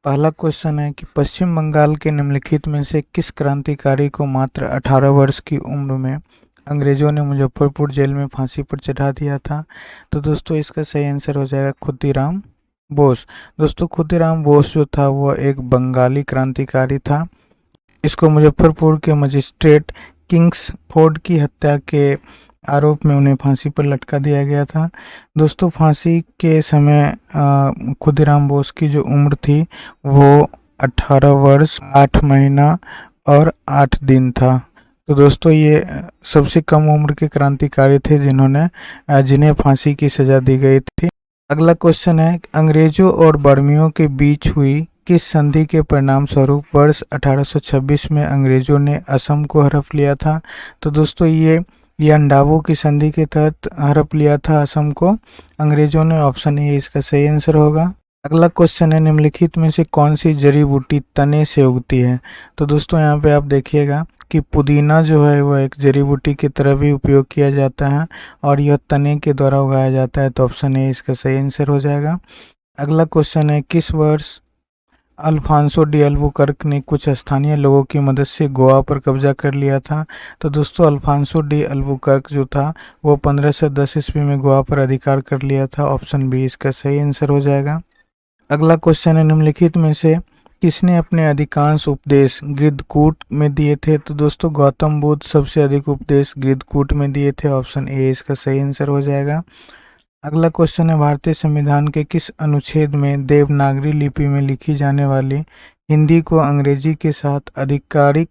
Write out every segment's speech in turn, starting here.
पहला क्वेश्चन है कि पश्चिम बंगाल के निम्नलिखित में से किस क्रांतिकारी को मात्र 18 वर्ष की उम्र में अंग्रेजों ने मुजफ्फरपुर जेल में फांसी पर चढ़ा दिया था। तो दोस्तों इसका सही आंसर हो जाएगा खुदीराम बोस। दोस्तों खुदीराम बोस जो था वो एक बंगाली क्रांतिकारी था। इसको मुजफ्फरपुर के मजिस्ट्रेट किंग्सफोर्ड की हत्या के आरोप में उन्हें फांसी पर लटका दिया गया था। दोस्तों फांसी के समय खुदीराम बोस की जो उम्र थी वो 18 वर्ष 8 महीना और 8 दिन था। तो दोस्तों ये सबसे कम उम्र के क्रांतिकारी थे जिन्हें फांसी की सजा दी गई थी। अगला क्वेश्चन है अंग्रेजों और बर्मियों के बीच हुई किस संधि के परिणाम स्वरूप वर्ष 1826 में अंग्रेजों ने असम को हड़प लिया था। तो दोस्तों ये अंडाबो की संधि के तहत हड़प लिया था असम को अंग्रेजों ने। ऑप्शन ए इसका सही आंसर होगा। अगला क्वेश्चन है निम्नलिखित में से कौन सी जड़ी बूटी तने से उगती है। तो दोस्तों यहाँ पे आप देखिएगा कि पुदीना जो है वो एक जड़ी बूटी की तरह भी उपयोग किया जाता है और यह तने के द्वारा उगाया जाता है। तो ऑप्शन ए इसका सही आंसर हो जाएगा। अगला क्वेश्चन है किस वर्ष अल्फांसो डी अल्बुकर्क ने कुछ स्थानीय लोगों की मदद से गोवा पर कब्जा कर लिया था। तो दोस्तों अल्फांसो डी अल्बुकर्क जो था वो 1510 ईस्वी में गोवा पर अधिकार कर लिया था। ऑप्शन बी इसका सही आंसर हो जाएगा। अगला क्वेश्चन है निम्नलिखित में से किसने अपने अधिकांश उपदेश गृद्धकूट में दिए थे। तो दोस्तों गौतम बुद्ध सबसे अधिक उपदेश गृद्धकूट में दिए थे। ऑप्शन ए इसका सही आंसर हो जाएगा। अगला क्वेश्चन है भारतीय संविधान के किस अनुच्छेद में देवनागरी लिपि में लिखी जाने वाली हिंदी को अंग्रेजी के साथ आधिकारिक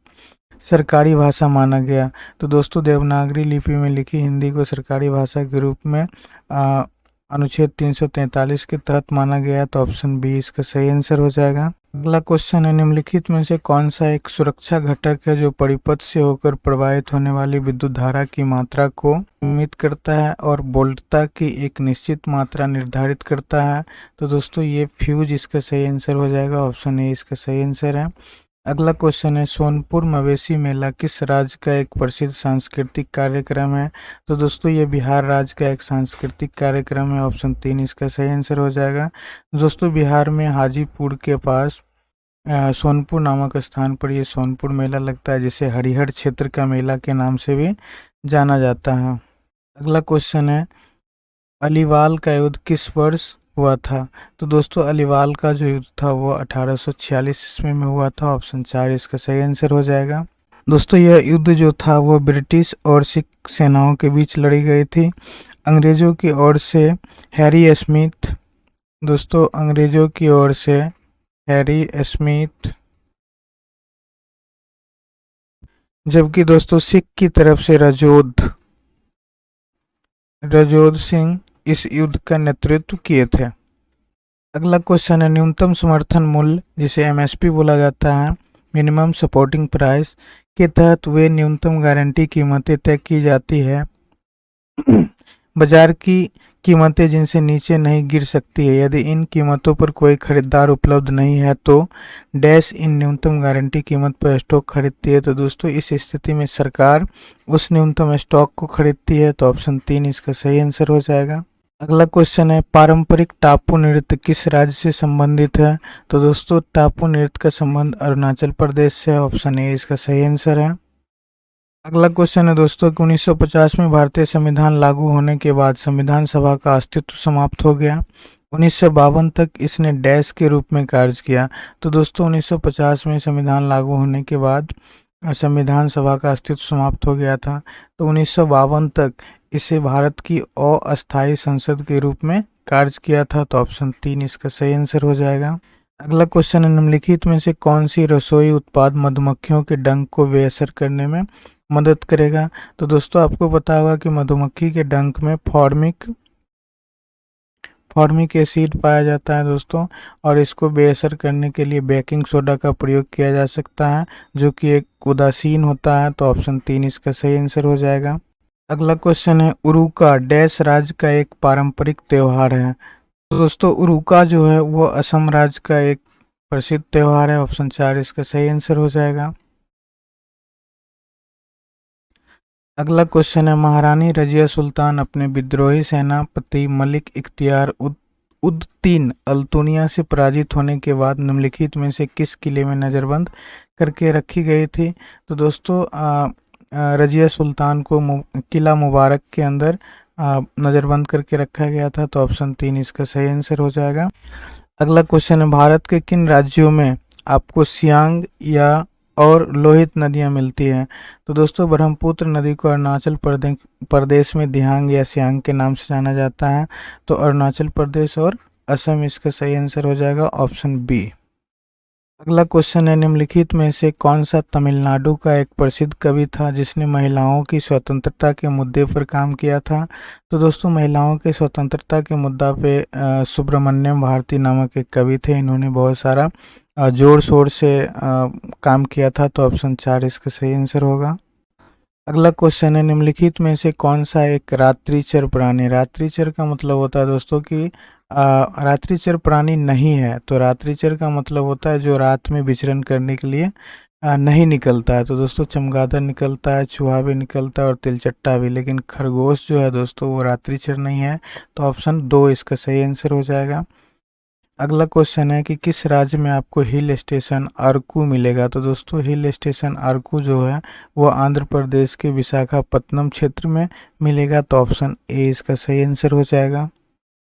सरकारी भाषा माना गया। तो दोस्तों देवनागरी लिपि में लिखी हिंदी को सरकारी भाषा के रूप में अनुच्छेद 343 के तहत माना गया। तो ऑप्शन बी इसका सही आंसर हो जाएगा। अगला क्वेश्चन है निम्नलिखित में से कौन सा एक सुरक्षा घटक है जो परिपथ से होकर प्रवाहित होने वाली विद्युत धारा की मात्रा को सीमित करता है और वोल्टता की एक निश्चित मात्रा निर्धारित करता है। तो दोस्तों ये फ्यूज इसका सही आंसर हो जाएगा। ऑप्शन ए इसका सही आंसर है। अगला क्वेश्चन है सोनपुर मवेशी मेला किस राज्य का एक प्रसिद्ध सांस्कृतिक कार्यक्रम है। तो दोस्तों ये बिहार राज्य का एक सांस्कृतिक कार्यक्रम है। ऑप्शन 3 इसका सही आंसर हो जाएगा। दोस्तों बिहार में हाजीपुर के पास सोनपुर नामक स्थान पर ये सोनपुर मेला लगता है जिसे हरिहर क्षेत्र का मेला के नाम से भी जाना जाता है। अगला क्वेश्चन है अलीवाल का युद्ध किस वर्ष हुआ था। तो दोस्तों अलीवाल का जो युद्ध था वो 1846 ईस्वी में हुआ था। ऑप्शन 4 इसका सही आंसर हो जाएगा। दोस्तों यह युद्ध जो था वो ब्रिटिश और सिख सेनाओं के बीच लड़ी गई थी। अंग्रेजों की ओर से हैरी स्मिथ दोस्तों अंग्रेजों की ओर से हैरी स्मिथ जबकि दोस्तों सिख की तरफ से रजोद सिंह इस युद्ध का नेतृत्व किए थे। अगला क्वेश्चन है न्यूनतम समर्थन मूल्य जिसे एमएसपी बोला जाता है मिनिमम सपोर्टिंग प्राइस के तहत वे न्यूनतम गारंटी कीमतें तय की जाती है बाजार की कीमतें जिनसे नीचे नहीं गिर सकती है। यदि इन कीमतों पर कोई खरीदार उपलब्ध नहीं है तो डैश इन न्यूनतम गारंटी कीमत पर स्टॉक खरीदती है। तो दोस्तों इस स्थिति में सरकार उस न्यूनतम स्टॉक को खरीदती है। तो ऑप्शन 3 इसका सही आंसर हो जाएगा। अगला क्वेश्चन है पारंपरिक टापू नृत्य किस राज्य से संबंधित है। तो दोस्तों टापू नृत्य का संबंध अरुणाचल प्रदेश से है। ऑप्शन ए इसका सही आंसर है। अगला क्वेश्चन है दोस्तों कि 1950 में भारतीय संविधान लागू होने के बाद संविधान सभा का अस्तित्व समाप्त हो गया। 1952 तक इसने डैश के रूप में कार्य किया। तो दोस्तों 1950 में संविधान लागू होने के बाद संविधान सभा का अस्तित्व समाप्त हो गया था। तो 1952 तक इसे भारत की अस्थायी संसद के रूप में कार्य किया था। तो ऑप्शन 3 इसका सही आंसर हो जाएगा। अगला क्वेश्चन है निम्नलिखित में से कौन सी रसोई उत्पाद मधुमक्खियों के डंक को बेअसर करने में मदद करेगा। तो दोस्तों आपको पता होगा कि मधुमक्खी के डंक में फॉर्मिक एसिड पाया जाता है दोस्तों और इसको बेअसर करने के लिए बेकिंग सोडा का प्रयोग किया जा सकता है जो कि एक उदासीन होता है। तो ऑप्शन 3 इसका सही आंसर हो जाएगा। अगला क्वेश्चन है उरुका डैश राज्य का एक पारंपरिक त्योहार है। तो दोस्तों उरुका जो है वो असम राज्य का एक प्रसिद्ध त्योहार है। ऑप्शन 4 इसका सही आंसर हो जाएगा। अगला क्वेश्चन है महारानी रजिया सुल्तान अपने विद्रोही सेनापति मलिक इख्तियार उद उद्दीन अल्तुनिया से पराजित होने के बाद निम्नलिखित में से किस किले में नज़रबंद करके रखी गई थी? तो दोस्तों रजिया सुल्तान को किला मुबारक के अंदर नज़रबंद करके रखा गया था। तो ऑप्शन 3 इसका सही आंसर हो जाएगा। अगला क्वेश्चन है, भारत के किन राज्यों में आपको सियांग या और लोहित नदियां मिलती हैं? तो दोस्तों ब्रह्मपुत्र नदी को अरुणाचल प्रदेश में दिहांग या सियांग के नाम से जाना जाता है। तो अरुणाचल प्रदेश और असम इसका सही आंसर हो जाएगा, ऑप्शन बी। अगला क्वेश्चन है, निम्नलिखित में से कौन सा तमिलनाडु का एक प्रसिद्ध कवि था जिसने महिलाओं की स्वतंत्रता के मुद्दे पर काम किया था? तो दोस्तों महिलाओं के स्वतंत्रता के मुद्दा पे सुब्रमण्यम भारती नामक एक कवि थे। इन्होंने बहुत सारा जोर शोर से काम किया था। तो ऑप्शन 4 इसका सही आंसर होगा। अगला क्वेश्चन है, निम्नलिखित में से कौन सा एक रात्रिचर प्राणी? रात्रिचर का मतलब होता है दोस्तों कि रात्रिचर प्राणी नहीं है। तो रात्रिचर का मतलब होता है जो रात में विचरण करने के लिए नहीं निकलता है। तो दोस्तों चमगादड़ निकलता है, चूहा भी निकलता है और तिलचट्टा भी, लेकिन खरगोश जो है दोस्तों वो रात्रिचर नहीं है। तो ऑप्शन 2 इसका सही आंसर हो जाएगा। अगला क्वेश्चन है कि किस राज्य में आपको हिल स्टेशन अरकू मिलेगा? तो दोस्तों हिल स्टेशन अरकू जो है वो आंध्र प्रदेश के विशाखापत्तनम क्षेत्र में मिलेगा। तो ऑप्शन ए इसका सही आंसर हो जाएगा।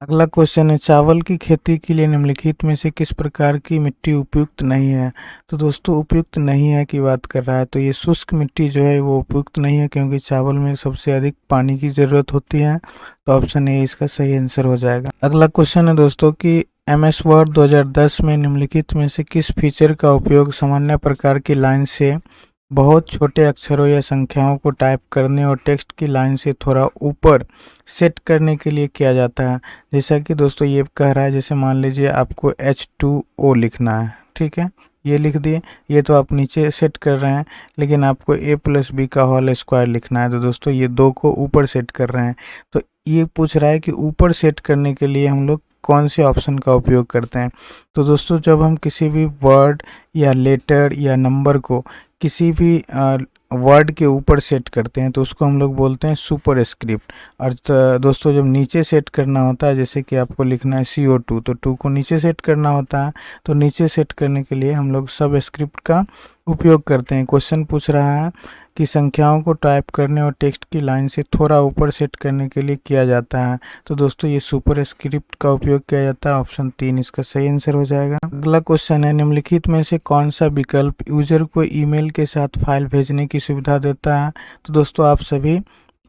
अगला क्वेश्चन है, चावल की खेती के लिए निम्नलिखित में से किस प्रकार की मिट्टी उपयुक्त नहीं है? तो दोस्तों उपयुक्त नहीं है की बात कर रहा है, तो ये शुष्क मिट्टी जो है वो उपयुक्त नहीं है क्योंकि चावल में सबसे अधिक पानी की ज़रूरत होती है। तो ऑप्शन ए इसका सही आंसर हो जाएगा। अगला क्वेश्चन है दोस्तों कि MS वर्ड 2010 में निम्नलिखित में से किस फीचर का उपयोग सामान्य प्रकार की लाइन से बहुत छोटे अक्षरों या संख्याओं को टाइप करने और टेक्स्ट की लाइन से थोड़ा ऊपर सेट करने के लिए किया जाता है? जैसा कि दोस्तों ये कह रहा है, जैसे मान लीजिए आपको H2O लिखना है, ठीक है, ये लिख दिए, ये तो आप नीचे सेट कर रहे हैं, लेकिन आपको A+B का होल स्क्वायर लिखना है। तो दोस्तों ये 2 को ऊपर सेट कर रहे हैं। तो ये पूछ रहा है कि ऊपर सेट करने के लिए हम लोग कौन से ऑप्शन का उपयोग करते हैं? तो दोस्तों जब हम किसी भी वर्ड या लेटर या नंबर को किसी भी वर्ड के ऊपर सेट करते हैं तो उसको हम लोग बोलते हैं सुपर स्क्रिप्ट। और दोस्तों जब नीचे सेट करना होता है, जैसे कि आपको लिखना है CO2, तो 2 को नीचे सेट करना होता है। तो नीचे सेट करने के लिए हम लोग सब स्क्रिप्ट का उपयोग करते हैं। क्वेश्चन पूछ रहा है कि संख्याओं को टाइप करने और टेक्स्ट की लाइन से थोड़ा ऊपर सेट करने के लिए किया जाता है। तो दोस्तों ये सुपर स्क्रिप्ट का उपयोग किया जाता है। ऑप्शन 3 इसका सही आंसर हो जाएगा। अगला क्वेश्चन है, निम्नलिखित में से कौन सा विकल्प यूजर को ईमेल के साथ फाइल भेजने की सुविधा देता है? तो दोस्तों आप सभी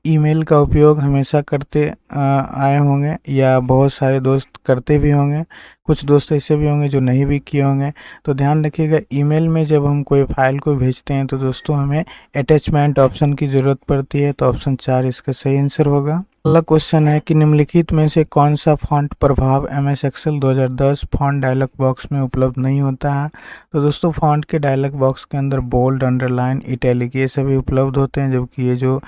ईमेल का उपयोग हमेशा करते आए होंगे या बहुत सारे दोस्त करते भी होंगे, कुछ दोस्त ऐसे भी होंगे जो नहीं भी किए होंगे। तो ध्यान रखिएगा, ईमेल में जब हम कोई फाइल को भेजते हैं तो दोस्तों हमें अटैचमेंट ऑप्शन की ज़रूरत पड़ती है। तो ऑप्शन 4 इसका सही आंसर होगा। अगला क्वेश्चन है कि निम्नलिखित में से कौन सा फॉन्ट प्रभाव MS Excel 2010 font dialog box में उपलब्ध नहीं होता है? तो दोस्तों फॉन्ट के डायलॉग बॉक्स के अंदर बोल्ड, अंडरलाइन, इटैलिक ये सभी उपलब्ध होते हैं, जबकि ये जो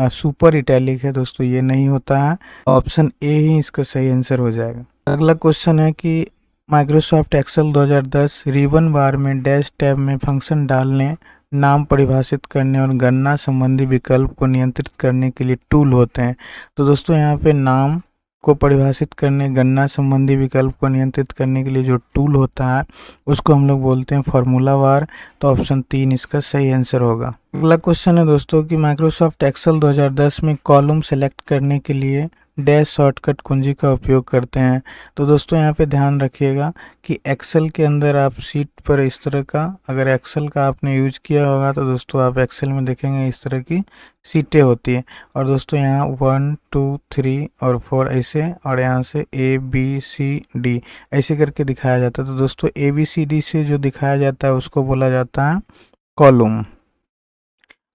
सुपर इटैलिक है दोस्तों ये नहीं होता है। ऑप्शन ए ही इसका सही आंसर हो जाएगा। अगला क्वेश्चन है कि माइक्रोसॉफ्ट एक्सेल 2010 रिबन बार में डैश टैब में फंक्शन डालने, नाम परिभाषित करने और गणना संबंधी विकल्प को नियंत्रित करने के लिए टूल होते हैं। तो दोस्तों यहाँ पे नाम को परिभाषित करने, गणना संबंधी विकल्प को नियंत्रित करने के लिए जो टूल होता है उसको हम लोग बोलते हैं फॉर्मूला बार। तो ऑप्शन 3 इसका सही आंसर होगा। अगला क्वेश्चन है दोस्तों कि माइक्रोसॉफ्ट एक्सेल 2010 में कॉलम सेलेक्ट करने के लिए डैश शॉर्टकट कुंजी का उपयोग करते हैं। तो दोस्तों यहाँ पे ध्यान रखिएगा कि एक्सेल के अंदर आप सीट पर इस तरह का, अगर एक्सेल का आपने यूज किया होगा तो दोस्तों आप एक्सेल में देखेंगे इस तरह की सीटें होती है। और दोस्तों यहाँ 1 2 3 और 4 ऐसे, और यहाँ से ABCD ऐसे करके दिखाया जाता है। तो दोस्तों ABCD से जो दिखाया जाता है उसको बोला जाता है कॉलम,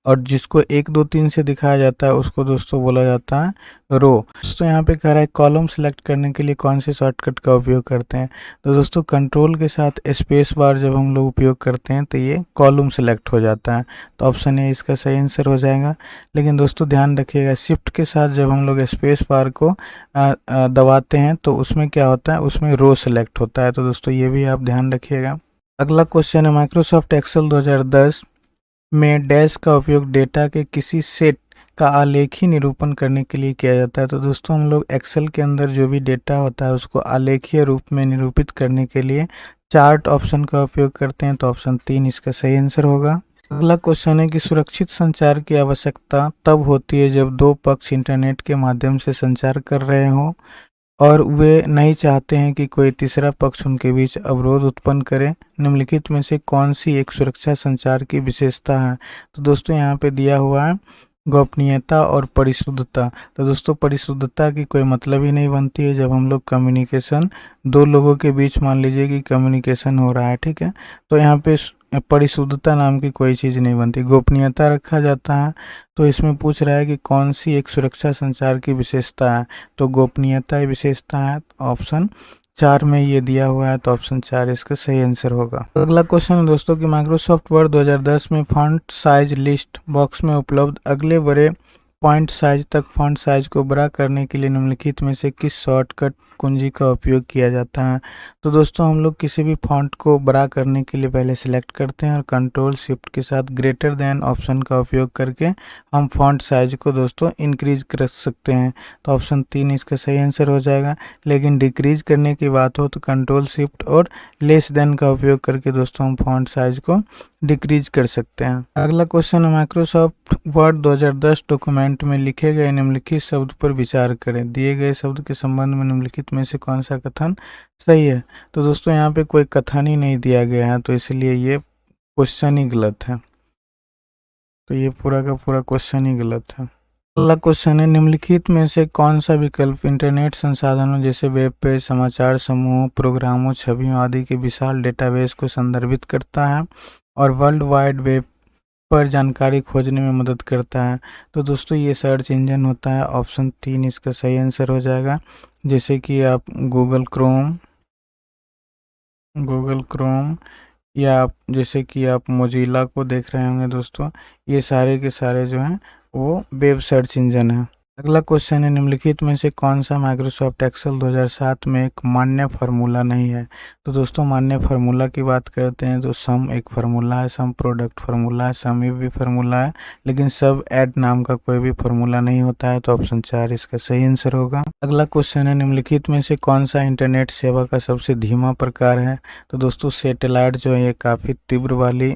और जिसको 1 2 3 से दिखाया जाता है उसको दोस्तों बोला जाता है रो। दोस्तों यहाँ पे कह रहा है कॉलम सेलेक्ट करने के लिए कौन से शॉर्टकट का उपयोग करते हैं? तो दोस्तों कंट्रोल के साथ स्पेस बार जब हम लोग उपयोग करते हैं तो ये कॉलम सेलेक्ट हो जाता है। तो ऑप्शन ए इसका सही आंसर हो जाएगा। लेकिन दोस्तों ध्यान रखिएगा, शिफ्ट के साथ जब हम लोग स्पेस बार को दबाते हैं तो उसमें क्या होता है, उसमें रो सेलेक्ट होता है। तो दोस्तों ये भी आप ध्यान रखिएगा। अगला क्वेश्चन है, माइक्रोसॉफ्ट एक्सेल 2010 में डैश का उपयोग डेटा के किसी सेट का आलेखी निरूपण करने के लिए किया जाता है। तो दोस्तों हम लोग एक्सेल के अंदर जो भी डेटा होता है उसको आलेखीय रूप में निरूपित करने के लिए चार्ट ऑप्शन का उपयोग करते हैं। तो ऑप्शन 3 इसका सही आंसर होगा। अगला क्वेश्चन है कि सुरक्षित संचार की आवश्यकता तब होती है जब दो पक्ष इंटरनेट के माध्यम से संचार कर रहे हों और वे नहीं चाहते हैं कि कोई तीसरा पक्ष उनके बीच अवरोध उत्पन्न करे। निम्नलिखित में से कौन सी एक सुरक्षा संचार की विशेषता है? तो दोस्तों यहाँ पे दिया हुआ है गोपनीयता और परिशुद्धता। तो दोस्तों परिशुद्धता की कोई मतलब ही नहीं बनती है जब हम लोग कम्युनिकेशन दो लोगों के बीच मान लीजिए कि कम्युनिकेशन हो रहा है, ठीक है, तो यहाँ पे परिशुद्धता नाम की कोई चीज़ नहीं बनती, गोपनीयता रखा जाता है। तो इसमें पूछ रहा है कि कौन सी एक सुरक्षा संचार की विशेषता है, तो गोपनीयता ही विशेषता है। ऑप्शन 4 में ये दिया हुआ है, तो ऑप्शन 4 इसका सही आंसर होगा। अगला क्वेश्चन है दोस्तों कि माइक्रोसॉफ्ट वर्ड 2010 में फॉन्ट साइज लिस्ट बॉक्स में उपलब्ध अगले बड़े पॉइंट साइज तक फॉन्ट साइज को बड़ा करने के लिए निम्नलिखित में से किस शॉर्टकट कुंजी का उपयोग किया जाता है? तो दोस्तों हम लोग किसी भी फॉन्ट को बड़ा करने के लिए पहले सिलेक्ट करते हैं और कंट्रोल शिफ्ट के साथ ग्रेटर देन ऑप्शन का उपयोग करके हम फॉन्ट साइज को दोस्तों इंक्रीज कर सकते हैं। तो ऑप्शन 3 इसका सही आंसर हो जाएगा। लेकिन डिक्रीज करने की बात हो तो कंट्रोल शिफ्ट और लेस देन का उपयोग करके दोस्तों हम फॉन्ट साइज को डिक्रीज कर सकते हैं। अगला क्वेश्चन है माइक्रोसॉफ्ट वर्ड 2010 डॉक्यूमेंट में लिखे गए निम्नलिखित शब्द पर विचार करें। दिए गए शब्द के संबंध में निम्नलिखित में से कौन सा कथन सही है? तो दोस्तों यहाँ पे कोई कथन ही नहीं दिया गया है, तो इसलिए ये क्वेश्चन ही गलत है। तो ये पूरा का पूरा क्वेश्चन ही गलत है। अगला क्वेश्चन है निम्नलिखित में से कौन सा विकल्प इंटरनेट संसाधनों जैसे वेब पेज, समाचार समूहों, प्रोग्रामों, छवियों आदि के विशाल डेटाबेस को संदर्भित करता है और वर्ल्ड वाइड वेब पर जानकारी खोजने में मदद करता है? तो दोस्तों ये सर्च इंजन होता है। ऑप्शन 3 इसका सही आंसर हो जाएगा। जैसे कि आप गूगल क्रोम या आप जैसे कि आप मोजिला को देख रहे होंगे दोस्तों, ये सारे के सारे जो हैं वो वेब सर्च इंजन है। अगला क्वेश्चन है निम्नलिखित में से कौन सा माइक्रोसॉफ्ट एक्सेल 2007 में एक मान्य फार्मूला नहीं है? तो दोस्तों मान्य फार्मूला की बात करते हैं तो सम एक फार्मूला है, सम प्रोडक्ट फार्मूला है, सम भी फार्मूला है, लेकिन सब ऐड नाम का कोई भी फार्मूला नहीं होता है। तो ऑप्शन 4 इसका सही आंसर होगा। अगला क्वेश्चन है निम्नलिखित में से कौन सा इंटरनेट सेवा का सबसे धीमा प्रकार है? तो दोस्तों सैटेलाइट जो है ये काफ़ी तीव्र वाली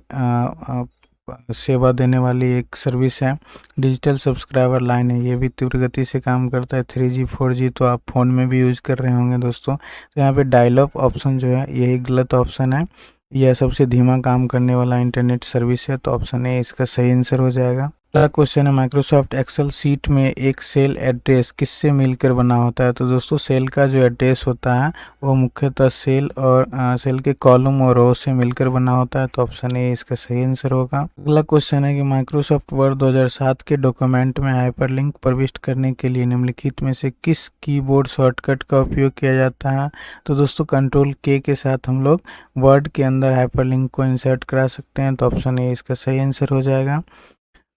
सेवा देने वाली एक सर्विस है। डिजिटल सब्सक्राइबर लाइन है, ये भी तीव्र गति से काम करता है। 3G 4G तो आप फ़ोन में भी यूज़ कर रहे होंगे दोस्तों। तो यहाँ पे डायल अप ऑप्शन जो है यही गलत ऑप्शन है, यह सबसे धीमा काम करने वाला इंटरनेट सर्विस है। तो ऑप्शन ए इसका सही आंसर हो जाएगा। अगला क्वेश्चन है माइक्रोसॉफ्ट एक्सेल सीट में एक सेल एड्रेस किससे मिलकर बना होता है? तो दोस्तों सेल का जो एड्रेस होता है वो मुख्यतः सेल और सेल के कॉलम और रो से मिलकर बना होता है। तो ऑप्शन ए इसका सही आंसर होगा। अगला क्वेश्चन है कि माइक्रोसॉफ्ट वर्ड 2007 के डॉक्यूमेंट में हाइपरलिंक प्रविष्ट करने के लिए निम्नलिखित में से किस कीबोर्ड शॉर्टकट का उपयोग किया जाता है? तो दोस्तों कंट्रोल के साथ हम लोग वर्ड के अंदर हाइपरलिंक को इंसर्ट करा सकते हैं। तो ऑप्शन ए इसका सही आंसर हो जाएगा।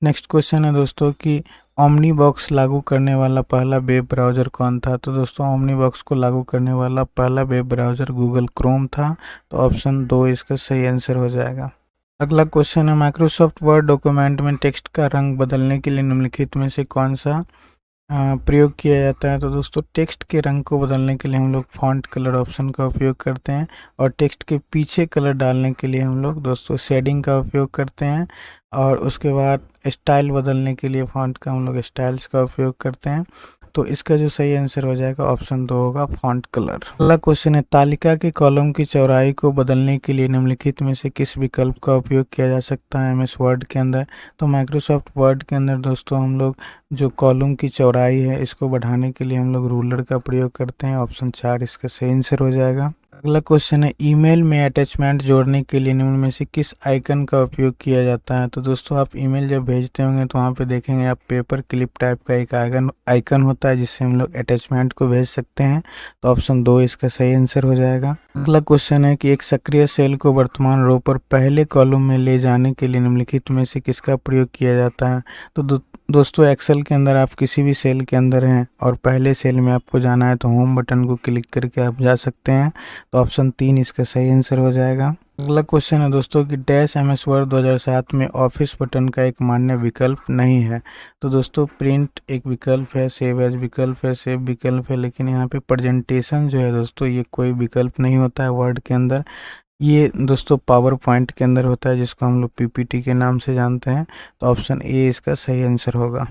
नेक्स्ट क्वेश्चन है दोस्तों कि ओमनीबॉक्स लागू करने वाला पहला वेब ब्राउज़र कौन था? तो दोस्तों ओमनीबॉक्स को लागू करने वाला पहला वेब ब्राउज़र गूगल क्रोम था। तो ऑप्शन 2 इसका सही आंसर हो जाएगा। अगला क्वेश्चन है माइक्रोसॉफ्ट वर्ड डॉक्यूमेंट में टेक्स्ट का रंग बदलने के लिए निम्नलिखित में से कौन सा प्रयोग किया जाता है? तो दोस्तों टेक्स्ट के रंग को बदलने के लिए हम लोग फॉन्ट कलर ऑप्शन का उपयोग करते हैं और टेक्स्ट के पीछे कलर डालने के लिए हम लोग दोस्तों शेडिंग का उपयोग करते हैं और उसके बाद स्टाइल बदलने के लिए फॉन्ट का हम लोग स्टाइल्स का उपयोग करते हैं। तो इसका जो सही आंसर हो जाएगा ऑप्शन 2 होगा फॉन्ट कलर। अगला क्वेश्चन है तालिका के कॉलम की चौड़ाई को बदलने के लिए निम्नलिखित में से किस विकल्प का उपयोग किया जा सकता है एमएस वर्ड के अंदर? तो माइक्रोसॉफ्ट वर्ड के अंदर दोस्तों हम लोग जो कॉलम की चौड़ाई है इसको बढ़ाने के लिए हम लोग रूलर का प्रयोग करते हैं। ऑप्शन 4 इसका सही आंसर हो जाएगा। अगला क्वेश्चन है ईमेल में अटैचमेंट जोड़ने के लिए निम्न में से किस आइकन का उपयोग किया जाता है? तो दोस्तों आप ईमेल जब भेजते होंगे तो वहाँ पे देखेंगे आप पेपर क्लिप टाइप का एक आइकन होता है जिससे हम लोग अटैचमेंट को भेज सकते हैं। तो ऑप्शन 2 इसका सही आंसर हो जाएगा। अगला क्वेश्चन है कि एक सक्रिय सेल को वर्तमान रो पर पहले कॉलम में ले जाने के लिए निम्नलिखित में से किसका प्रयोग किया जाता है? तो दोस्तों एक्सेल के अंदर आप किसी भी सेल के अंदर हैं और पहले सेल में आपको जाना है तो होम बटन को क्लिक करके आप जा सकते हैं। तो ऑप्शन 3 इसका सही आंसर हो जाएगा। अगला क्वेश्चन है दोस्तों कि डैश एमएस वर्ड 2007 में ऑफिस बटन का एक मान्य विकल्प नहीं है। तो दोस्तों प्रिंट एक विकल्प है, सेव एज विकल्प है, सेव विकल्प है, लेकिन यहाँ पे प्रेजेंटेशन जो है दोस्तों ये कोई विकल्प नहीं होता है वर्ड के अंदर। ये दोस्तों पावर पॉइंट के अंदर होता है, जिसको हम लोग पीपीटी के नाम से जानते हैं। तो ऑप्शन ए इसका सही आंसर होगा।